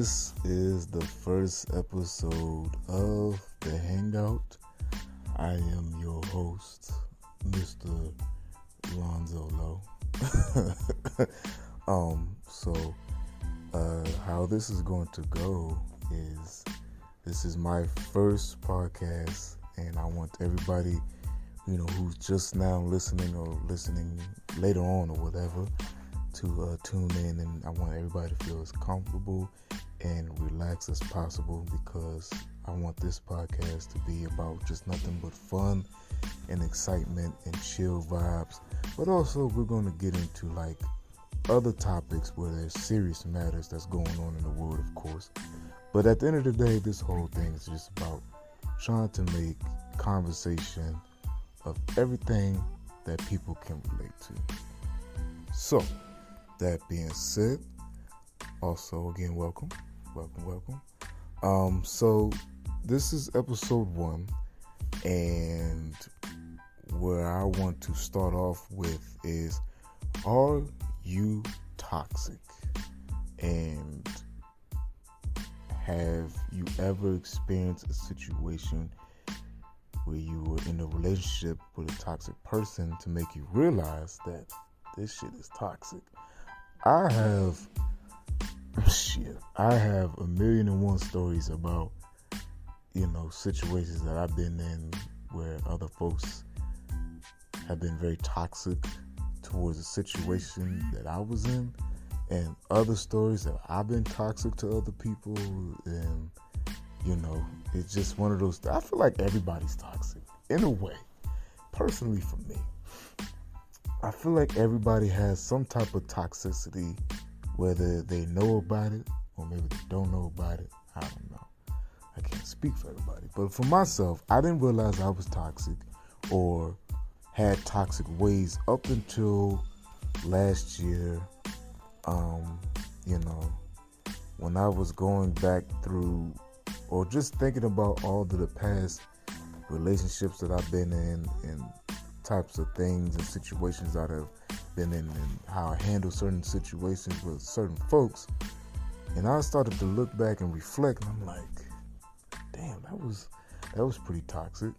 This is the first episode of the Hangout. I am your host, Mr. Lonzo Lo. How this is going to go is this is my first podcast, and I want everybody, who's just now listening or listening later on or whatever, to tune in, and I want everybody to feel as comfortable and relaxed as possible, because I want this podcast to be about just nothing but fun and excitement and chill vibes. But also we're going to get into like other topics where there's serious matters that's going on in the world, of course. But at the end of the day, this whole thing is just about trying to make conversation of everything that people can relate to. So, that being said, also again, welcome. So this is episode 1, and where I want to start off with is, are you toxic? And have you ever experienced a situation where you were in a relationship with a toxic person to make you realize that this shit is toxic? I have a million and one stories about, situations that I've been in where other folks have been very toxic towards a situation that I was in, and other stories that I've been toxic to other people, and, it's just one of those, I feel like everybody's toxic, in a way. Personally, for me, I feel like everybody has some type of toxicity, whether they know about it or maybe they don't know about it. I don't know. I can't speak for everybody. But for myself, I didn't realize I was toxic or had toxic ways up until last year. When I was going back through or just thinking about all of the past relationships that I've been in and types of things and situations that I've been in, and how I handle certain situations with certain folks. And I started to look back and reflect, and I'm like, damn, that was pretty toxic.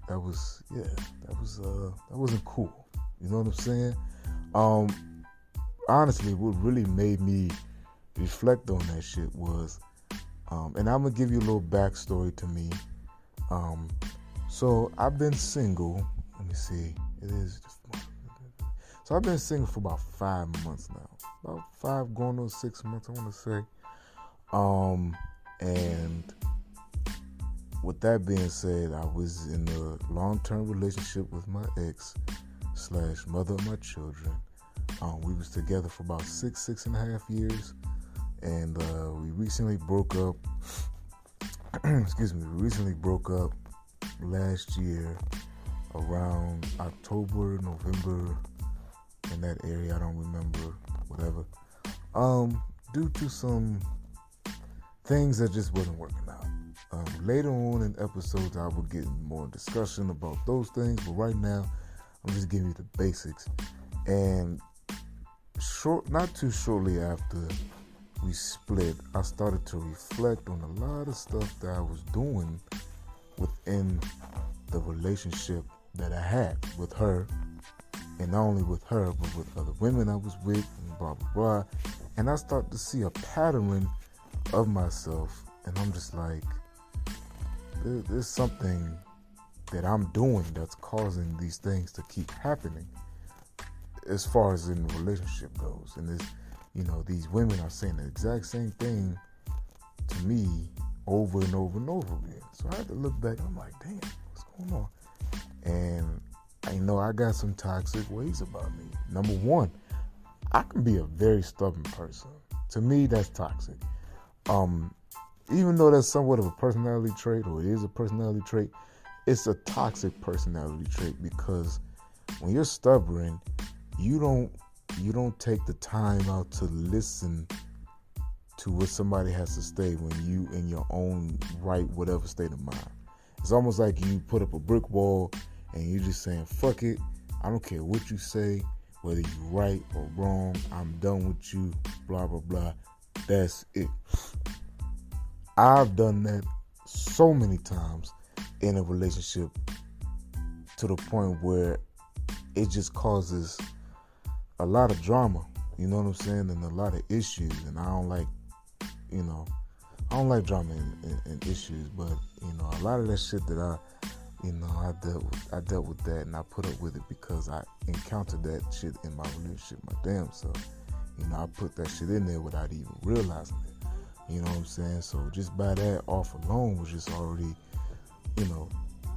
That wasn't cool. You know what I'm saying? Honestly, what really made me reflect on that shit was, and I'm gonna give you a little backstory to me. So I've been single. Let me see. So I've been single for about 5 months now. About 5 going on 6 months, I want to say. And with that being said, I was in a long-term relationship with my ex / mother of my children. We was together for about 6.5 years, and we recently broke up. We recently broke up last year around October, November, in that area. I don't remember, whatever. Due to some things that just wasn't working out. Later on in episodes, I will get more discussion about those things, but right now, I'm just giving you the basics. And not too shortly after we split, I started to reflect on a lot of stuff that I was doing within the relationship that I had with her, and not only with her, but with other women I was with, and blah, blah, blah. And I started to see a pattern of myself, and I'm just like, there's something that I'm doing that's causing these things to keep happening as far as in the relationship goes. And this, these women are saying the exact same thing to me over and over and over again. So I had to look back, and I'm like, damn, what's going on? And I got some toxic ways about me. Number one, I can be a very stubborn person. To me, that's toxic. Even though that's somewhat of a personality trait, or it is a personality trait, it's a toxic personality trait, because when you're stubborn, you don't take the time out to listen to what somebody has to say when you in your own right, whatever state of mind. It's almost like you put up a brick wall and you're just saying, fuck it, I don't care what you say, whether you're right or wrong, I'm done with you, blah, blah, blah. That's it. I've done that so many times in a relationship to the point where it just causes a lot of drama, you know what I'm saying, and a lot of issues. And I don't like drama and issues, but a lot of that shit that I dealt with that, and I put up with it because I encountered that shit in my relationship, my damn self. I put that shit in there without even realizing it. You know what I'm saying? So just by that off alone was just already,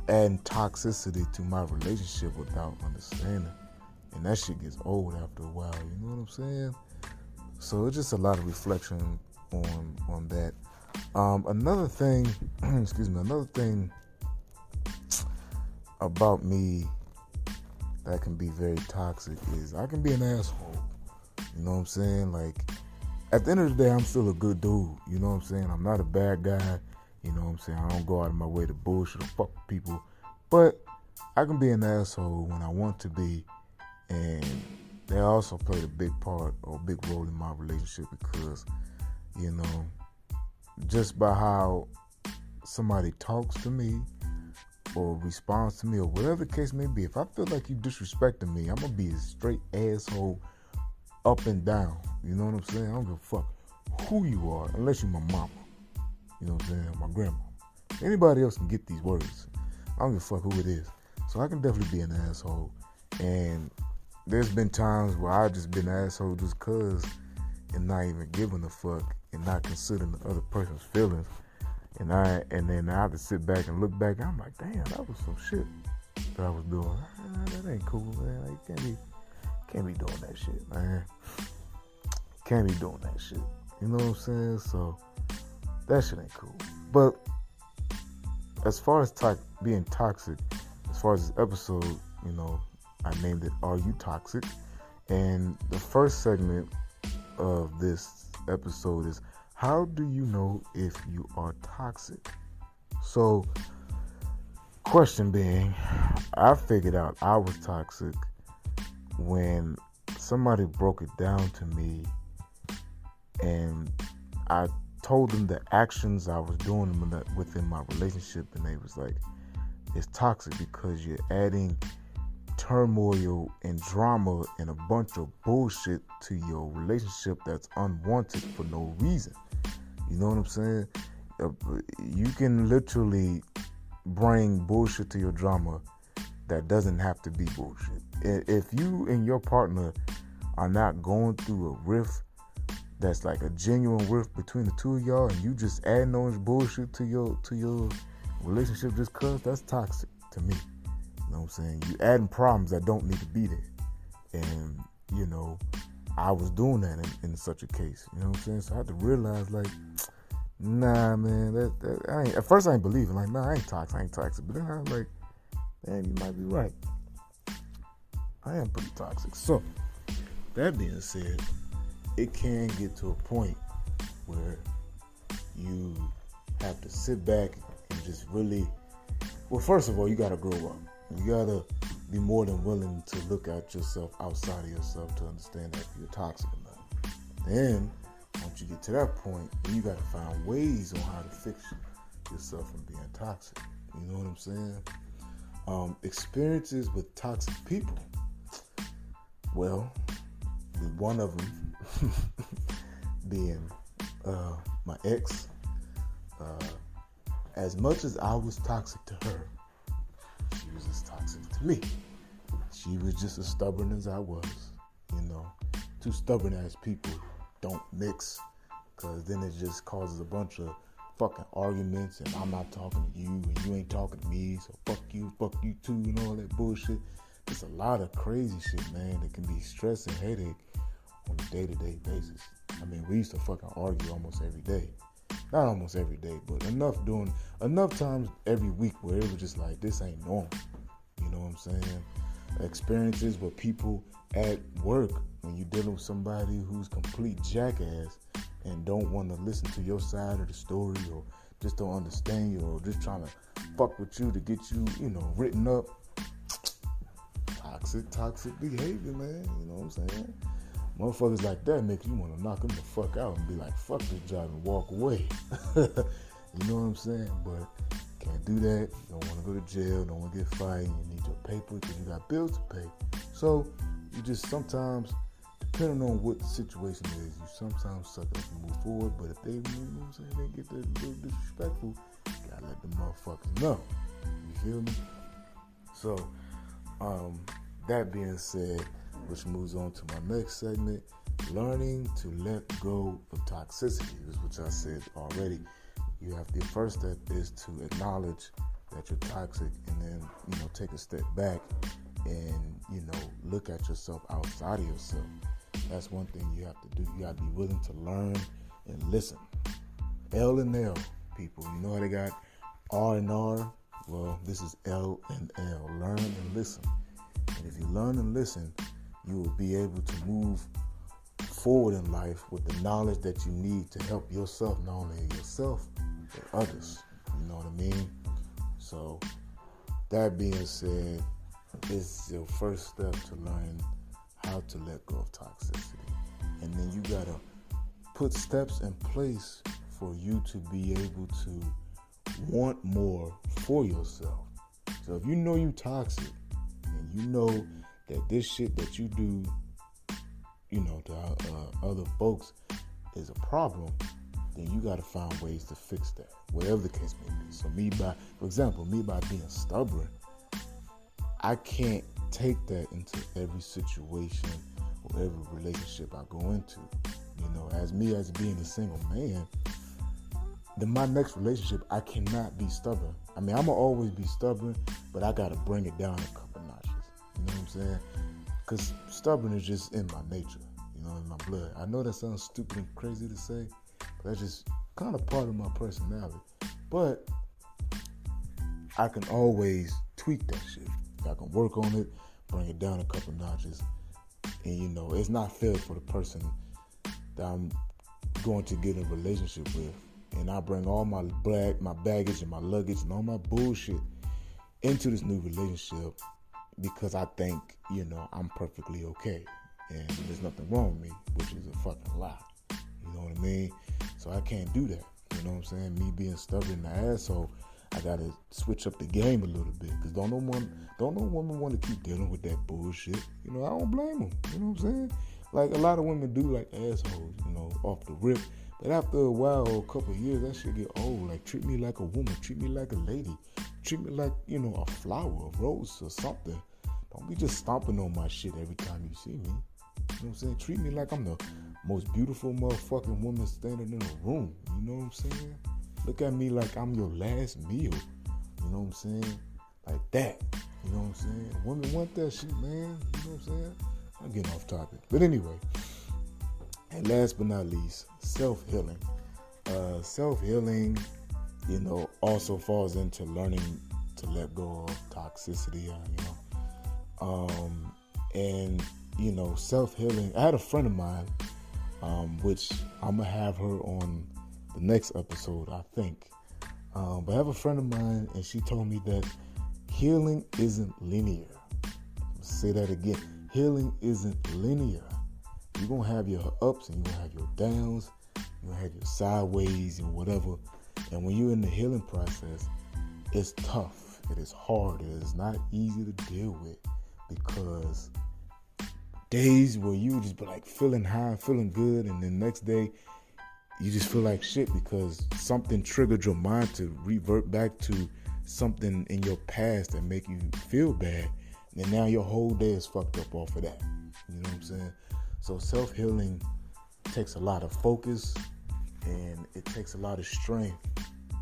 adding toxicity to my relationship without understanding. And that shit gets old after a while, you know what I'm saying? So it's just a lot of reflection on that. Another thing about me that can be very toxic is I can be an asshole. You know what I'm saying? Like, at the end of the day, I'm still a good dude. You know what I'm saying? I'm not a bad guy. You know what I'm saying? I don't go out of my way to bullshit or fuck with people. But I can be an asshole when I want to be. And they also played a big part or a big role in my relationship because, just by how somebody talks to me or responds to me or whatever the case may be, if I feel like you disrespecting me, I'm going to be a straight asshole up and down. You know what I'm saying? I don't give a fuck who you are unless you're my mama. You know what I'm saying? My grandma. Anybody else can get these words. I don't give a fuck who it is. So I can definitely be an asshole. And there's been times where I've just been an asshole just cause and not even giving a fuck and not considering the other person's feelings. And then I have to sit back and look back and I'm like, damn, that was some shit that I was doing. That ain't cool, man. Like, can't be doing that shit, man. Can't be doing that shit. You know what I'm saying? So that shit ain't cool. But as far as being toxic, as far as this episode, I named it Are You Toxic? And the first segment of this episode is how do you know if you are toxic? So, question being, I figured out I was toxic when somebody broke it down to me and I told them the actions I was doing within my relationship, and they was like, it's toxic because you're adding turmoil and drama and a bunch of bullshit to your relationship that's unwanted for no reason. You know what I'm saying? You can literally bring bullshit to your drama that doesn't have to be bullshit. If you and your partner are not going through a rift that's like a genuine rift between the two of y'all, and you just adding on bullshit to your relationship just cause, that's toxic to me. You know what I'm saying? You adding problems that don't need to be there. And, I was doing that in such a case. You know what I'm saying? So I had to realize, like, nah, man, at first I ain't believing, like, nah, I ain't toxic. But then I was like, damn, you might be right. I am pretty toxic. So, that being said, it can get to a point where you have to sit back and just really, well, first of all, you got to grow up. You got to be more than willing to look at yourself outside of yourself to understand that you're toxic or not. Then, once you get to that point, you got to find ways on how to fix yourself from being toxic. You know what I'm saying? Experiences with toxic people. Well, with one of them being my ex. As much as I was toxic to her, she was as toxic to me. She was just as stubborn as I was. Two stubborn ass people don't mix, because then it just causes a bunch of fucking arguments, and I'm not talking to you and you ain't talking to me, so fuck you too, and all that bullshit. It's a lot of crazy shit, man, that can be stress and headache on a day-to-day basis. I mean, we used to fucking argue almost every day. Not almost every day, but enough times every week where it was just like, this ain't normal. You know what I'm saying? Experiences with people at work when you're dealing with somebody who's complete jackass and don't want to listen to your side of the story, or just don't understand you, or just trying to fuck with you to get you, written up. Toxic behavior, man. You know what I'm saying? Motherfuckers like that make you want to knock them the fuck out and be like, fuck this job and walk away. You know what I'm saying? But can't do that. You don't want to go to jail. Don't want to get fired. You need your paper because you got bills to pay. So you just sometimes, depending on what the situation is, you sometimes suck up and move forward. But if they, you know what I'm saying, they get that little disrespectful, you gotta let the motherfuckers know. You feel me? So, that being said, which moves on to my next segment, learning to let go of toxicity, which I said already. You have the first step is to acknowledge that you're toxic, and then, you know, take a step back and, you know, look at yourself outside of yourself. That's one thing you have to do. You got to be willing to learn and listen. L and L, people. You know how they got R and R? Well, this is L and L. Learn and listen. And if you learn and listen, you will be able to move forward in life with the knowledge that you need to help yourself, not only yourself, but others. You know what I mean? So, that being said, this is your first step to learn how to let go of toxicity. And then you gotta put steps in place for you to be able to want more for yourself. So if you know you toxic and you know that this shit that you do, you know, to other folks is a problem, then you gotta find ways to fix that, whatever the case may be. So for example, me by being stubborn, I can't take that into every situation or every relationship I go into. You know, as being a single man, then my next relationship, I cannot be stubborn. I mean, I'm going to always be stubborn, but I got to bring it down a couple notches. You know what I'm saying? Because stubborn is just in my nature, you know, in my blood. I know that sounds stupid and crazy to say, but that's just kind of part of my personality. But I can always tweak that shit. I can work on it, bring it down a couple notches. And, you know, it's not fair for the person that I'm going to get in a relationship with. And I bring all my baggage and my luggage and all my bullshit into this new relationship because I think, you know, I'm perfectly okay. And there's nothing wrong with me, which is a fucking lie. You know what I mean? So I can't do that. You know what I'm saying? Me being stubborn and an asshole, I gotta switch up the game a little bit, because don't no woman want to keep dealing with that bullshit. You know, I don't blame them. You know what I'm saying? Like, a lot of women do like assholes, you know, off the rip. But after a while, or a couple of years, that shit get old. Like, treat me like a woman, treat me like a lady, treat me like, you know, a flower, a rose or something. Don't be just stomping on my shit every time you see me. You know what I'm saying? Treat me like I'm the most beautiful motherfucking woman standing in the room. You know what I'm saying? Look at me like I'm your last meal. You know what I'm saying? Like that. You know what I'm saying? Women want that shit, man. You know what I'm saying? I'm getting off topic. But anyway. And last but not least, self-healing. Self-healing, you know, also falls into learning to let go of toxicity, you know. And, you know, self-healing. I had a friend of mine, which I'm going to have her on the next episode, I think. But I have a friend of mine, and she told me that healing isn't linear. I'll say that again. Healing isn't linear. You're going to have your ups and you're going to have your downs. You're going to have your sideways and whatever. And when you're in the healing process, it's tough. It is hard. It is not easy to deal with, because days where you just be like feeling high, feeling good, and then the next day you just feel like shit because something triggered your mind to revert back to something in your past that make you feel bad. And now your whole day is fucked up off of that. You know what I'm saying? So self-healing takes a lot of focus, and it takes a lot of strength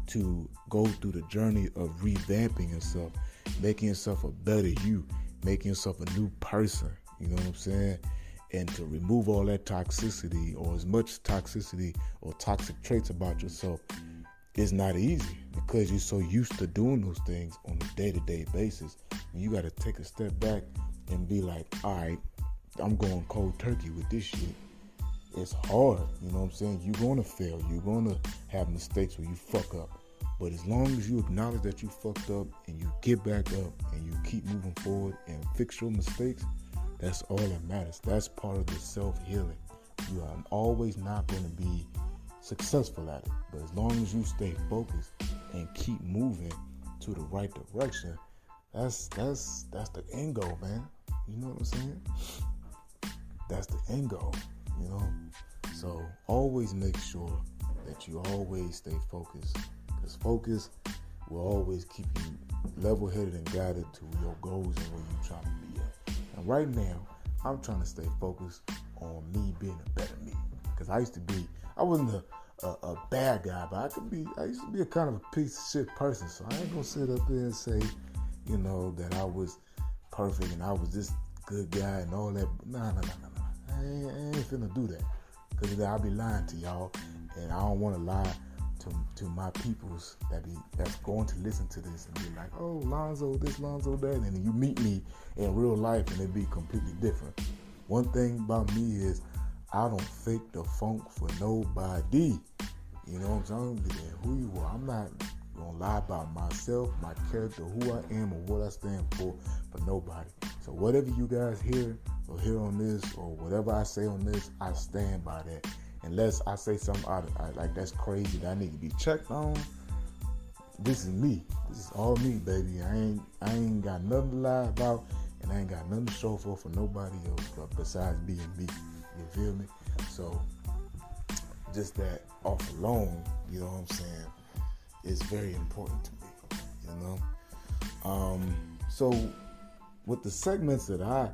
to go through the journey of revamping yourself, making yourself a better you, making yourself a new person. You know what I'm saying? And to remove all that toxicity, or as much toxicity or toxic traits about yourself, is not easy, because you're so used to doing those things on a day-to-day basis. And you got to take a step back and be like, all right, I'm going cold turkey with this shit. It's hard, you know what I'm saying? You're going to fail. You're going to have mistakes where you fuck up. But as long as you acknowledge that you fucked up and you get back up and you keep moving forward and fix your mistakes, that's all that matters. That's part of the self-healing. You are always not going to be successful at it. But as long as you stay focused and keep moving to the right direction, that's the end goal, man. You know what I'm saying? That's the end goal, you know? So always make sure that you always stay focused, because focus will always keep you level-headed and guided to your goals and where you're trying to be at. And right now, I'm trying to stay focused on me being a better me. Because I wasn't a bad guy, but I used to be a kind of a piece of shit person. So I ain't gonna sit up there and say, you know, that I was perfect and I was this good guy and all that. Nah. I ain't finna do that. Because I'll be lying to y'all, and I don't want to lie to my peoples that's going to listen to this and be like, oh, Lonzo this, Lonzo that, and then you meet me in real life and it be completely different. One thing about me is I don't fake the funk for nobody. You know what I'm saying? Who you are. I'm not gonna lie about myself, my character, who I am, or what I stand for nobody. So whatever you guys hear or hear on this, or whatever I say on this, I stand by that. Unless I say something like that's crazy that I need to be checked on. This is me. This is all me, baby. I ain't got nothing to lie about, and I ain't got nothing to show for nobody else besides being me. You feel me? So just that off alone, you know what I'm saying, is very important to me. You know? So with the segments that I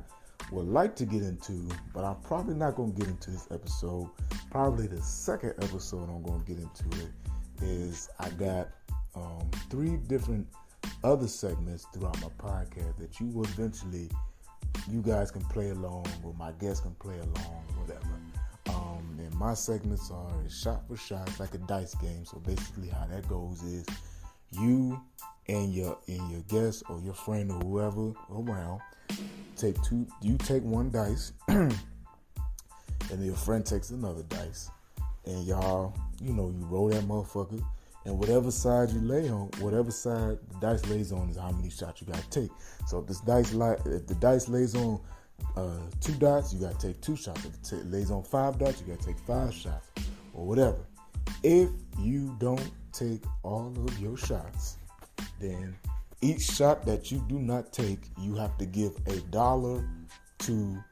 would like to get into, but I'm probably not going to get into this episode. Probably the second episode I'm going to get into it is I got 3 different other segments throughout my podcast that you will eventually, you guys can play along, or my guests can play along, whatever. And my segments are shot for shot. It's like a dice game. So basically how that goes is you and your guest or your friend or whoever around you take one dice and your friend takes another dice, and y'all, you roll that motherfucker, and whatever side you lay on, whatever side the dice lays on is how many shots you gotta take. So if the dice lays on 2 dots, you gotta take 2 shots. If it lays on 5 dots, you gotta take 5 shots, or whatever. If you don't take all of your shots, then each shot that you do not take, you have to give $1 to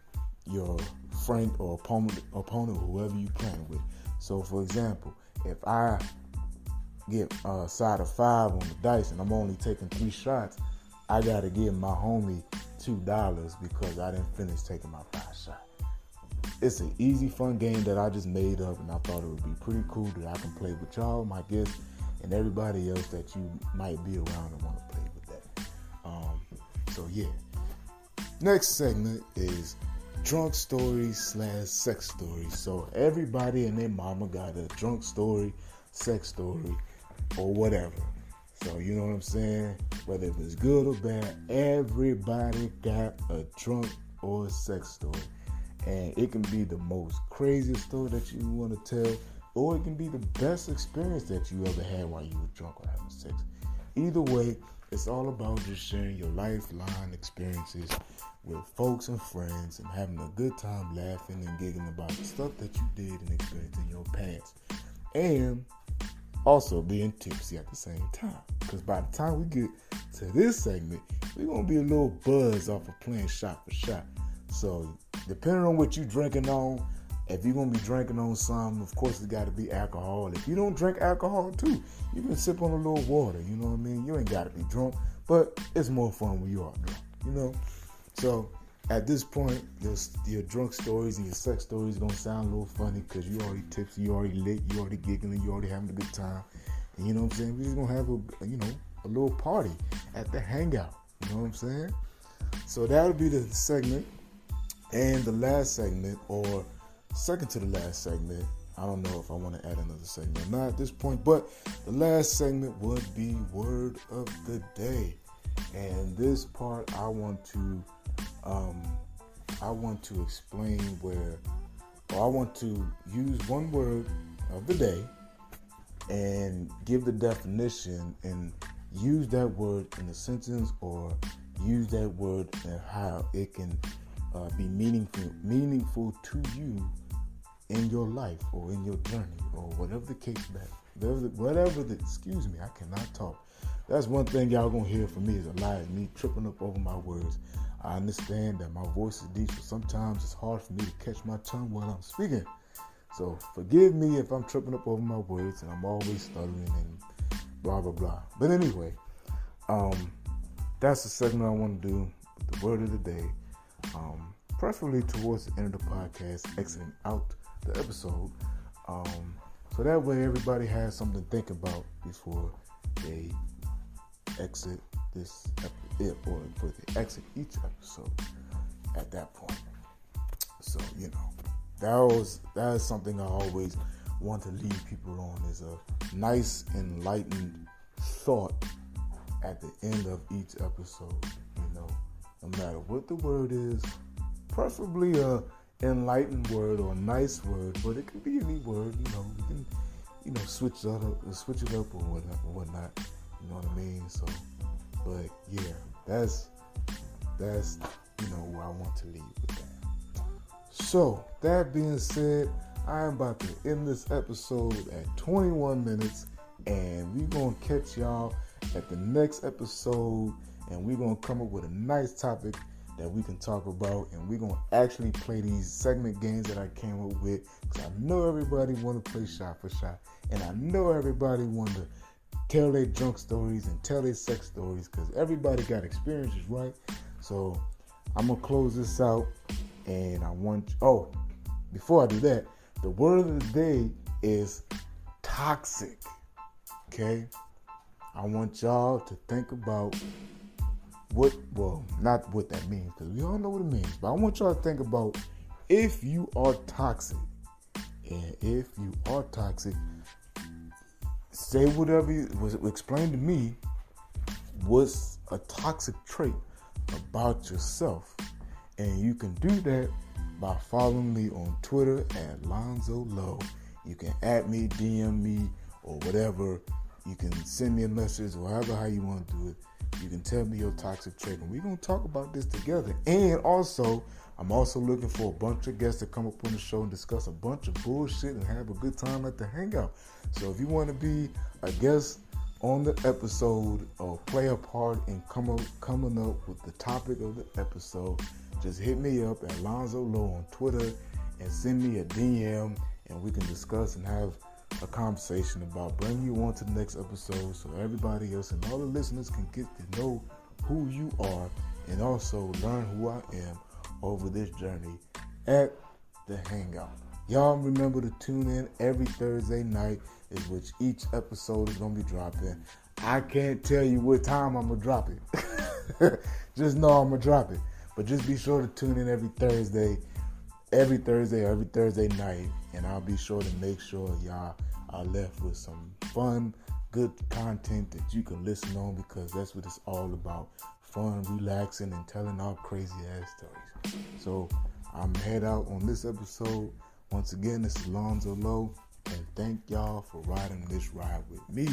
your friend or opponent, whoever you playing with. So, for example, if I get a side of 5 on the dice and I'm only taking 3 shots, I gotta give my homie $2 because I didn't finish taking my 5 shots. It's an easy, fun game that I just made up, and I thought it would be pretty cool that I can play with y'all, my guests, and everybody else that you might be around and want to play with that. So yeah. Next segment is drunk stories / sex stories. So everybody and their mama got a drunk story, sex story, or whatever. So you know what I'm saying? Whether it was good or bad, everybody got a drunk or sex story. And it can be the most craziest story that you want to tell, or it can be the best experience that you ever had while you were drunk or having sex. Either way, it's all about just sharing your lifeline experiences with folks and friends and having a good time laughing and giggling about the stuff that you did and experienced in your past. And also being tipsy at the same time. Because by the time we get to this segment, we're going to be a little buzzed off of playing shot for shot. So depending on what you're drinking on, if you're going to be drinking on something, of course it's got to be alcohol. If you don't drink alcohol too, you can sip on a little water, you know what I mean? You ain't got to be drunk, but it's more fun when you are drunk, you know? So at this point, your drunk stories and your sex stories going to sound a little funny because you already tipsy, you already lit, you already giggling, you already having a good time. And you know what I'm saying? We're just going to have a little party at the Hangout, you know what I'm saying? So that'll be the segment. And the last segment, or second to the last segment, I don't know if I want to add another segment or not at this point, but the last segment would be Word of the Day. And this part I want to explain I want to use one word of the day and give the definition and use that word in a sentence, or use that word and how it can be meaningful to you in your life or in your journey or whatever the case may be. Excuse me, I cannot talk. That's one thing y'all gonna hear from me is a lot of me tripping up over my words. I understand that my voice is deep, so sometimes it's hard for me to catch my tongue while I'm speaking. So forgive me if I'm tripping up over my words and I'm always stuttering and blah, blah, blah. But anyway, that's the segment I want to do, the word of the day. Preferably towards the end of the podcast, exiting out the episode. So that way everybody has something to think about before they exit this or before they exit each episode at that point. So, that is something I always want to leave people on, is a nice enlightened thought at the end of each episode. No matter what the word is, preferably a enlightened word or a nice word, but it can be any word. We can switch it up or whatnot. You know what I mean? So, but yeah, that's where I want to leave with that. So that being said, I am about to end this episode at 21 minutes, and we're gonna catch y'all at the next episode, and we're gonna come up with a nice topic that we can talk about, and we're gonna actually play these segment games that I came up with, because I know everybody want to play shot for shot, and I know everybody want to tell their drunk stories and tell their sex stories, because everybody got experiences, right? So I'm gonna close this out, and before I do that, the word of the day is toxic. Okay, I want y'all to think about not what that means, because we all know what it means, but I want y'all to think about if you are toxic. And if you are toxic, say whatever explain to me what's a toxic trait about yourself. And you can do that by following me on Twitter at Lonzo Lo. You can add me, DM me, or whatever. You can send me a message, or how you want to do it. You can tell me your toxic trait, and we're going to talk about this together. And also, I'm also looking for a bunch of guests to come up on the show and discuss a bunch of bullshit and have a good time at the Hangout. So if you want to be a guest on the episode or play a part in coming up with the topic of the episode, just hit me up at Lonzo Lo on Twitter and send me a DM, and we can discuss and have a conversation about bringing you on to the next episode, so everybody else and all the listeners can get to know who you are and also learn who I am over this journey at the Hangout. Y'all remember to tune in every Thursday night, in which each episode is going to be dropping. I can't tell you what time I'm going to drop it. Just know I'm going to drop it. But just be sure to tune in every Thursday night, and I'll be sure to make sure y'all are left with some fun, good content that you can listen on, because that's what it's all about. Fun, relaxing, and telling our crazy ass stories. So I'm head out on this episode. Once again, this is Lonzo Lo, and thank y'all for riding this ride with me.